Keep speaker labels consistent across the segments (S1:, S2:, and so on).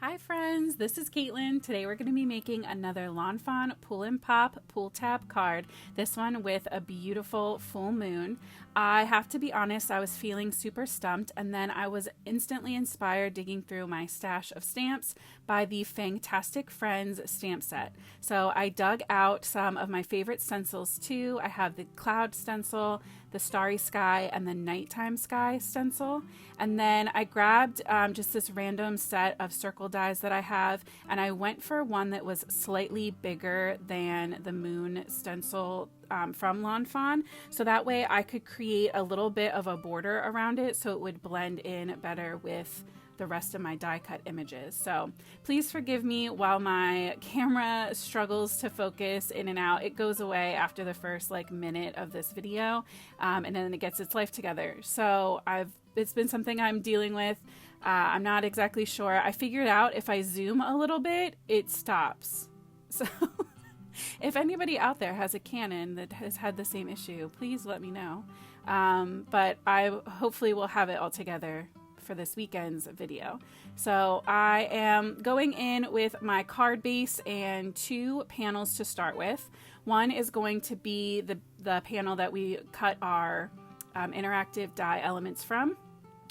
S1: Hi friends, this is Caitlin. Today we're going to be making another Lawn Fawn Pull and Pop Pull Tab card. This one with a beautiful full moon. I have to be honest, I was feeling super stumped, and then I was instantly inspired digging through my stash of stamps by the Fantastic Friends stamp set. So I dug out some of my favorite stencils too. I have the cloud stencil, the starry sky, and the nighttime sky stencil. And then I grabbed just this random set of circle dies that I have, and I went for one that was slightly bigger than the moon stencil from Lawn Fawn, so that way I could create a little bit of a border around it so it would blend in better with the rest of my die cut images. So please forgive me while my camera struggles to focus in and out. It goes away after the first minute of this video, and then it gets its life together. So it's been something I'm dealing with. I'm not exactly sure. I figured out if I zoom a little bit, it stops. So if anybody out there has a Canon that has had the same issue, please let me know. But I hopefully will have it all together for this weekend's video. So I am going in with my card base and two panels to start with. One is going to be the panel that we cut our interactive die elements from,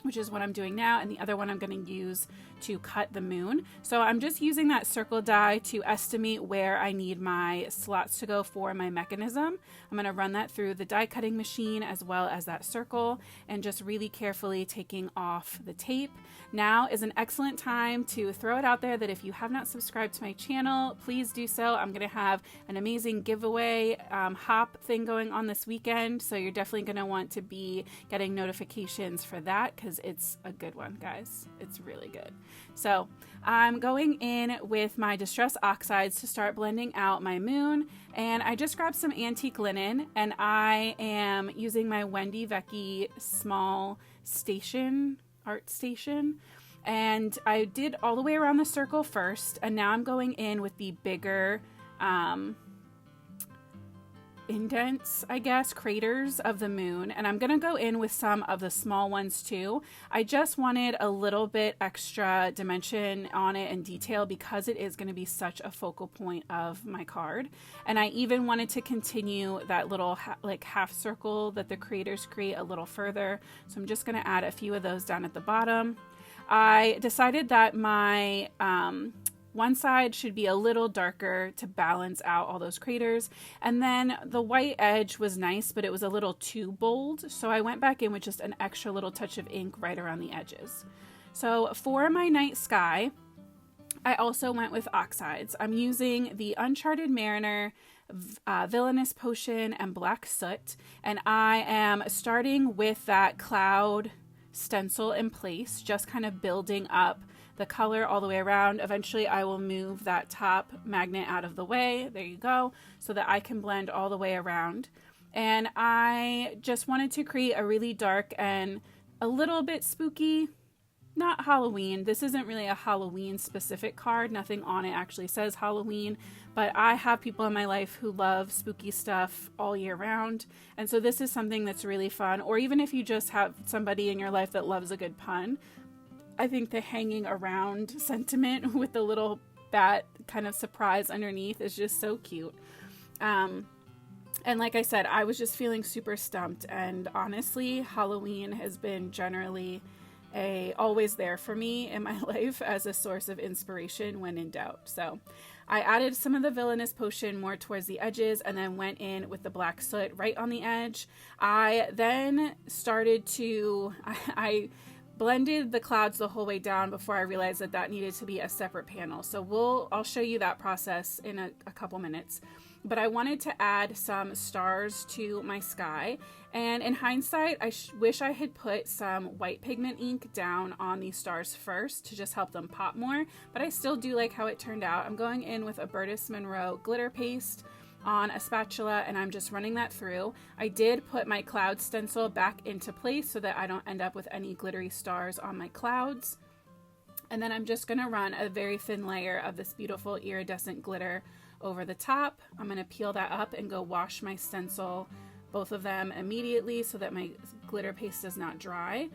S1: which is what I'm doing now, and the other one I'm going to use to cut the moon. So I'm just using that circle die to estimate where I need my slots to go for my mechanism. I'm going to run that through the die cutting machine as well as that circle, and just really carefully taking off the tape. Now is an excellent time to throw it out there that if you have not subscribed to my channel, please do so. I'm going to have an amazing giveaway hop thing going on this weekend, so you're definitely going to want to be getting notifications for that because it's a good one, guys. It's really good. So I'm going in with my Distress Oxides to start blending out my moon, and I just grabbed some antique linen, and I am using my Wendy Vecchi small art station, and I did all the way around the circle first, and now I'm going in with the bigger indents, I guess, craters of the moon, and I'm gonna go in with some of the small ones too. I just wanted a little bit extra dimension on it and detail because it is going to be such a focal point of my card, and I even wanted to continue that little half circle that the craters create a little further, so I'm just going to add a few of those down at the bottom. I decided that my one side should be a little darker to balance out all those craters. And then the white edge was nice, but it was a little too bold. So I went back in with just an extra little touch of ink right around the edges. So for my night sky, I also went with oxides. I'm using the Uncharted Mariner, Villainous Potion, and Black Soot. And I am starting with that cloud stencil in place, just kind of building up the color all the way around. Eventually I will move that top magnet out of the way, there you go, so that I can blend all the way around. And I just wanted to create a really dark and a little bit spooky, not Halloween, this isn't really a Halloween specific card, nothing on it actually says Halloween, but I have people in my life who love spooky stuff all year round, and so this is something that's really fun. Or even if you just have somebody in your life that loves a good pun, I think the hanging around sentiment with the little bat kind of surprise underneath is just so cute. And like I said, I was just feeling super stumped, and honestly, Halloween has been generally always there for me in my life as a source of inspiration when in doubt. So I added some of the Villainous Potion more towards the edges, and then went in with the Black Soot right on the edge. I then started to, I blended the clouds the whole way down before I realized that that needed to be a separate panel. So I'll show you that process in a couple minutes. But I wanted to add some stars to my sky, and in hindsight I wish I had put some white pigment ink down on these stars first to just help them pop more, but I still do like how it turned out. I'm going in with a Brutus Monroe glitter paste on a spatula, and I'm just running that through. I did put my cloud stencil back into place so that I don't end up with any glittery stars on my clouds, and then I'm just going to run a very thin layer of this beautiful iridescent glitter over the top. I'm going to peel that up and go wash my stencil, both of them, immediately so that my glitter paste does not dry.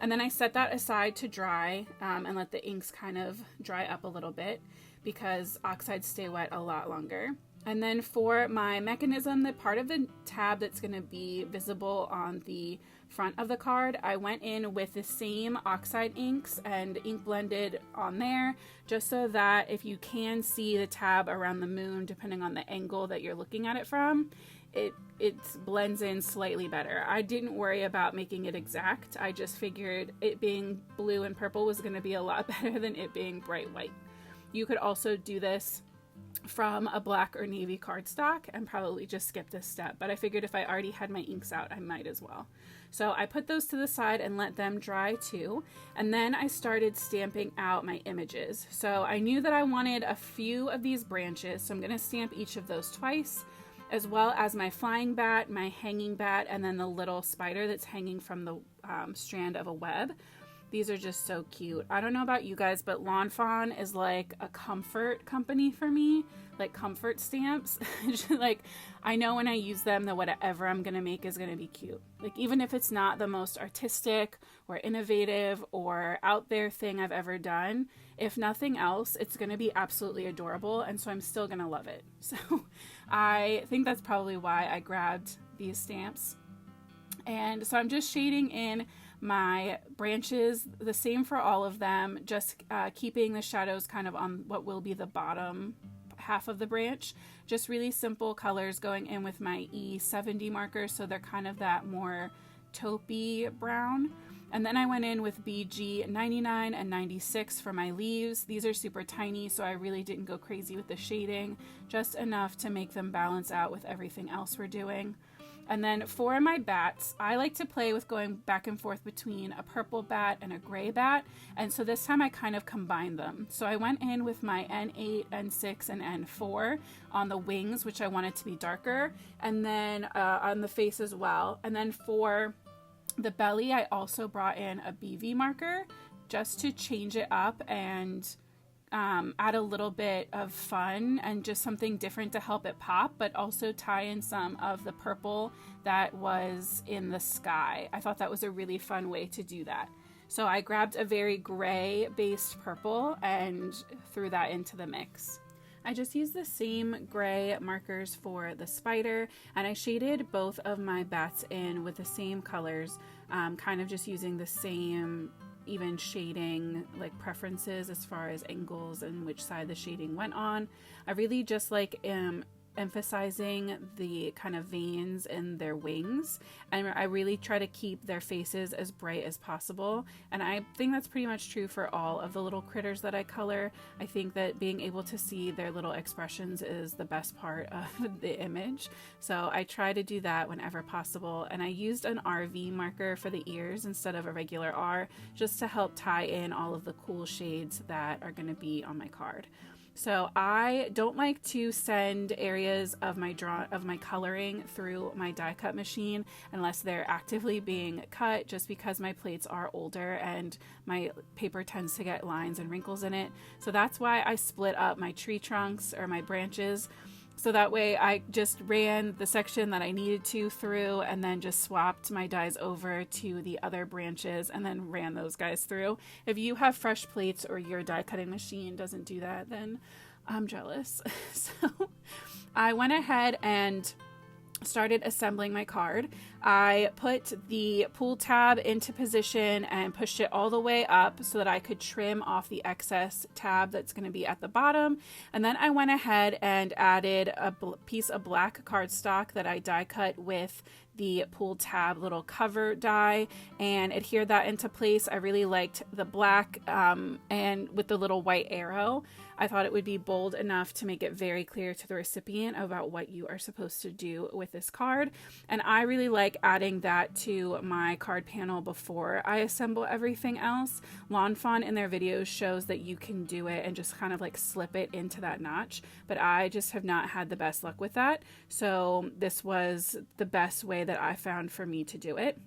S1: And then I set that aside to dry and let the inks kind of dry up a little bit because oxides stay wet a lot longer. And then for my mechanism, the part of the tab that's going to be visible on the front of the card, I went in with the same oxide inks and ink blended on there, just so that if you can see the tab around the moon, depending on the angle that you're looking at it from, it blends in slightly better. I didn't worry about making it exact. I just figured it being blue and purple was going to be a lot better than it being bright white. You could also do this from a black or navy cardstock and probably just skip this step, but I figured if I already had my inks out, I might as well. So I put those to the side and let them dry too, and then I started stamping out my images. So I knew that I wanted a few of these branches, so I'm going to stamp each of those twice, as well as my flying bat, my hanging bat, and then the little spider that's hanging from the strand of a web. These are just so cute. I don't know about you guys, but Fawn is like a comfort company for me, like comfort stamps. Like, I know when I use them that whatever I'm gonna make is gonna be cute. Like, even if it's not the most artistic or innovative or out there thing I've ever done, if nothing else, it's gonna be absolutely adorable, and so I'm still gonna love it. So I think that's probably why I grabbed these stamps. And so I'm just shading in my branches, the same for all of them, just keeping the shadows kind of on what will be the bottom half of the branch. Just really simple colors going in with my E70 markers, so they're kind of that more taupey brown. And then I went in with BG 99 and 96 for my leaves. These are super tiny, so I really didn't go crazy with the shading, just enough to make them balance out with everything else we're doing. And then for my bats, I like to play with going back and forth between a purple bat and a gray bat. And so this time I kind of combined them. So I went in with my N8, N6, and N4 on the wings, which I wanted to be darker, and then on the face as well. And then for the belly, I also brought in a BV marker just to change it up and add a little bit of fun and just something different to help it pop, but also tie in some of the purple that was in the sky. I thought that was a really fun way to do that. So I grabbed a very gray based purple and threw that into the mix. I just used the same gray markers for the spider, and I shaded both of my bats in with the same colors, kind of just using the same even shading like preferences as far as angles and which side the shading went on. I really just like emphasizing the kind of veins in their wings, and I really try to keep their faces as bright as possible, and I think that's pretty much true for all of the little critters that I color. I think that being able to see their little expressions is the best part of the image, so I try to do that whenever possible. And I used an RV marker for the ears instead of a regular R, just to help tie in all of the cool shades that are going to be on my card. So I don't like to send areas of my coloring through my die cut machine unless they're actively being cut, just because my plates are older and my paper tends to get lines and wrinkles in it. So that's why I split up my tree trunks or my branches. So that way I just ran the section that I needed to through and then just swapped my dies over to the other branches and then ran those guys through. If you have fresh plates or your die cutting machine doesn't do that, then I'm jealous. So I went ahead and started assembling my card. I put the pull tab into position and pushed it all the way up so that I could trim off the excess tab that's going to be at the bottom. And then I went ahead and added a piece of black cardstock that I die cut with the pull tab little cover die and adhered that into place. I really liked the black and with the little white arrow. I thought it would be bold enough to make it very clear to the recipient about what you are supposed to do with this card. And I really like adding that to my card panel before I assemble everything else. Fawn in their videos shows that you can do it and just kind of like slip it into that notch, but I just have not had the best luck with that. So this was the best way that I found for me to do it.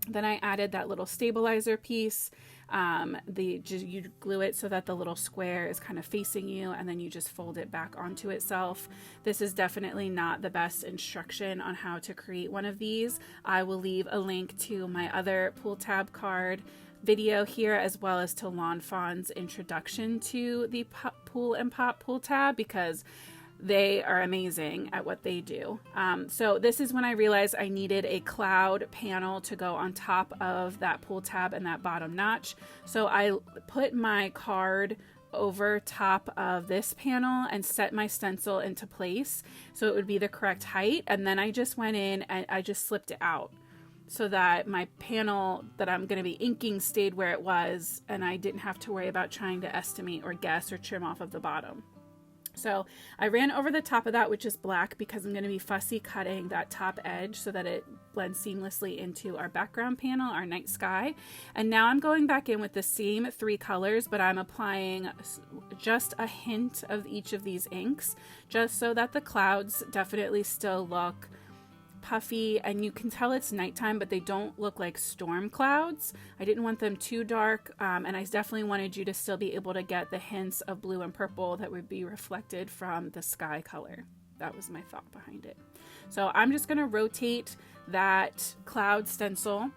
S1: Then I added that little stabilizer piece. You glue it so that the little square is kind of facing you, and then you just fold it back onto itself. This is definitely not the best instruction on how to create one of these. I will leave a link to my other pull tab card video here, as well as to Lawn Fawn's introduction to the Pull and Pop pull tab, because they are amazing at what they do. So this is when I realized I needed a cloud panel to go on top of that pull tab and that bottom notch. So I put my card over top of this panel and set my stencil into place so it would be the correct height. And then I just went in and I just slipped it out so that my panel that I'm going to be inking stayed where it was, and I didn't have to worry about trying to estimate or guess or trim off of the bottom. So I ran over the top of that, which is black, because I'm going to be fussy cutting that top edge so that it blends seamlessly into our background panel, our night sky. And now I'm going back in with the same 3 colors, but I'm applying just a hint of each of these inks, just so that the clouds definitely still look puffy, and you can tell it's nighttime, but they don't look like storm clouds. I didn't want them too dark, and I definitely wanted you to still be able to get the hints of blue and purple that would be reflected from the sky color. That was my thought behind it. So I'm just going to rotate that cloud stencil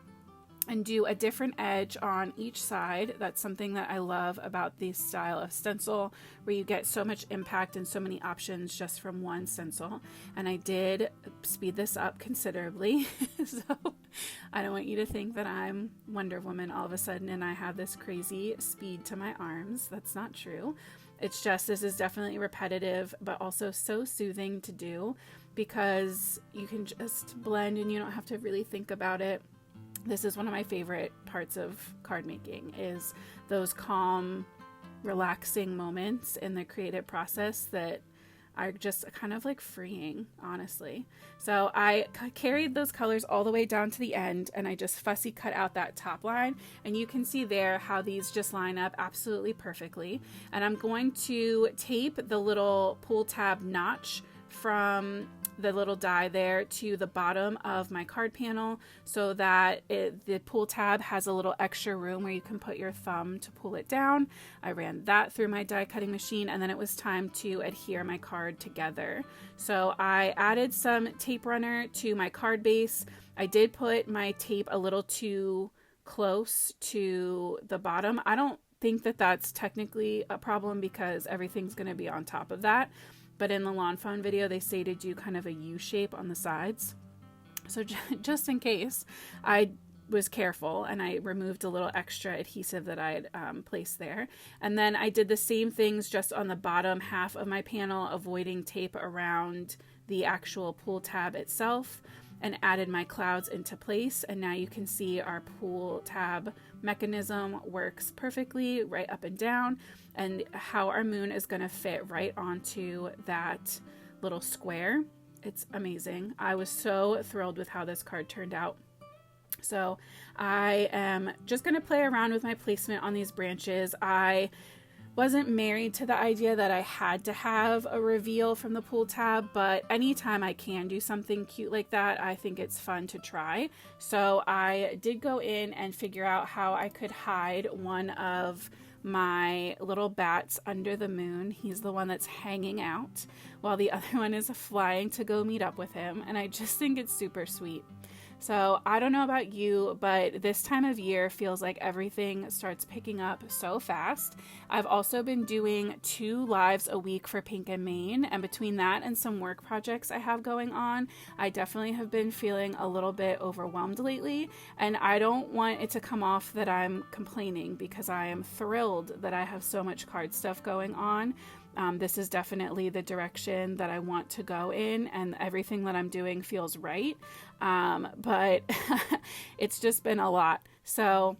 S1: and do a different edge on each side. That's something that I love about this style of stencil, where you get so much impact and so many options just from one stencil. And I did speed this up considerably. So I don't want you to think that I'm Wonder Woman all of a sudden and I have this crazy speed to my arms. That's not true. It's just, this is definitely repetitive, but also so soothing to do, because you can just blend and you don't have to really think about it. This is one of my favorite parts of card making, is those calm, relaxing moments in the creative process that are just kind of like freeing, honestly. So I carried those colors all the way down to the end, and I just fussy cut out that top line, and you can see there how these just line up absolutely perfectly. And I'm going to tape the little pull tab notch from the little die there to the bottom of my card panel, so that the pull tab has a little extra room where you can put your thumb to pull it down. I ran that through my die cutting machine, and then it was time to adhere my card together. So I added some tape runner to my card base. I did put my tape a little too close to the bottom. I don't think that that's technically a problem, because everything's going to be on top of that. But in the Lawn Fawn video, they say to do kind of a U shape on the sides. So just in case, I was careful and I removed a little extra adhesive that I had placed there. And then I did the same things just on the bottom half of my panel, avoiding tape around the actual pull tab itself, and added my clouds into place. And now you can see our pull tab mechanism works perfectly right up and down, and how our moon is going to fit right onto that little square. It's amazing. I was so thrilled with how this card turned out. So I am just going to play around with my placement on these branches. I wasn't married to the idea that I had to have a reveal from the pull tab, but anytime I can do something cute like that, I think it's fun to try. So I did go in and figure out how I could hide one of my little bats under the moon. He's the one that's hanging out, while the other one is flying to go meet up with him, and I just think it's super sweet. So I don't know about you, but this time of year feels like everything starts picking up so fast. I've also been doing 2 lives a week for Pink and Main, and between that and some work projects I have going on, I definitely have been feeling a little bit overwhelmed lately, and I don't want it to come off that I'm complaining, because I am thrilled that I have so much card stuff going on. This is definitely the direction that I want to go in, and everything that I'm doing feels right. But it's just been a lot. So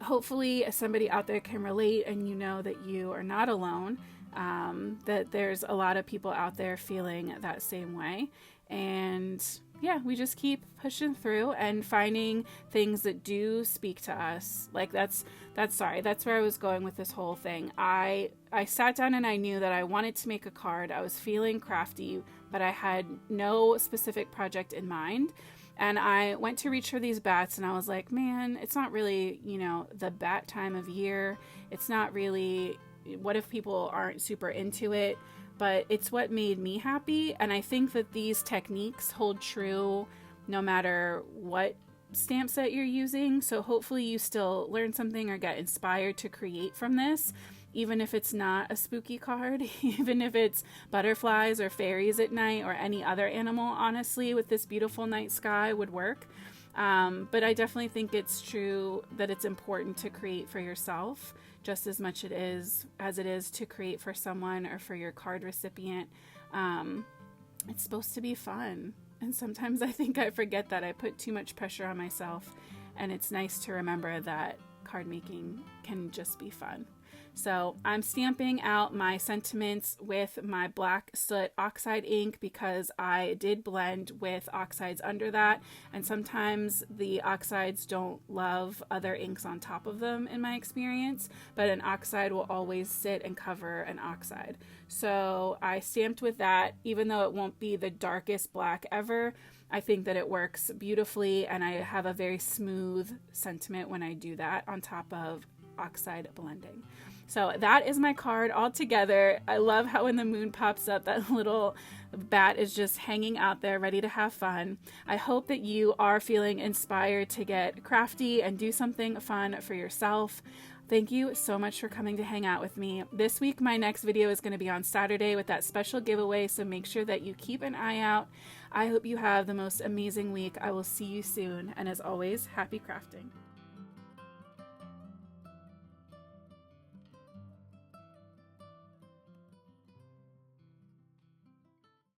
S1: hopefully somebody out there can relate, and you know that you are not alone, that there's a lot of people out there feeling that same way. And yeah, we just keep pushing through and finding things that do speak to us. Like that's where I was going with this whole thing. I sat down and I knew that I wanted to make a card. I was feeling crafty, but I had no specific project in mind. And I went to reach for these bats and I was like, man, it's not really, you know, the bat time of year. It's not really, what if people aren't super into it? But it's what made me happy. And I think that these techniques hold true no matter what stamp set you're using. So hopefully you still learn something or get inspired to create from this, even if it's not a spooky card, even if it's butterflies or fairies at night or any other animal, honestly, with this beautiful night sky would work. But I definitely think it's true that it's important to create for yourself just as much as it is to create for someone or for your card recipient. It's supposed to be fun. And sometimes I think I forget that I put too much pressure on myself, and it's nice to remember that card making can just be fun. So I'm stamping out my sentiments with my black soot oxide ink because I did blend with oxides under that, and sometimes the oxides don't love other inks on top of them in my experience, but an oxide will always sit and cover an oxide. So I stamped with that, even though it won't be the darkest black ever. I think that it works beautifully, and I have a very smooth sentiment when I do that on top of oxide blending. So that is my card all together. I love how when the moon pops up, that little bat is just hanging out there ready to have fun. I hope that you are feeling inspired to get crafty and do something fun for yourself. Thank you so much for coming to hang out with me. This week, my next video is going to be on Saturday with that special giveaway, so make sure that you keep an eye out. I hope you have the most amazing week. I will see you soon, and as always, happy crafting.